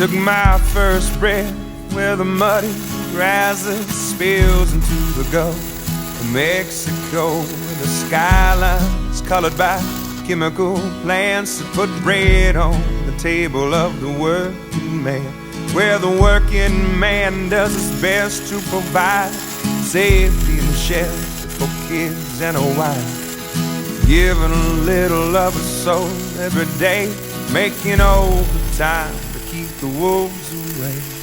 Took my first breath where the muddy rises spills into the Gulf of Mexico, where the skyline's colored by chemical plants that put bread on the table of the working man, where the working man does his best to provide safety and shelter for kids and a wife, giving a little of his soul every day, making overtime to keep the wolves away.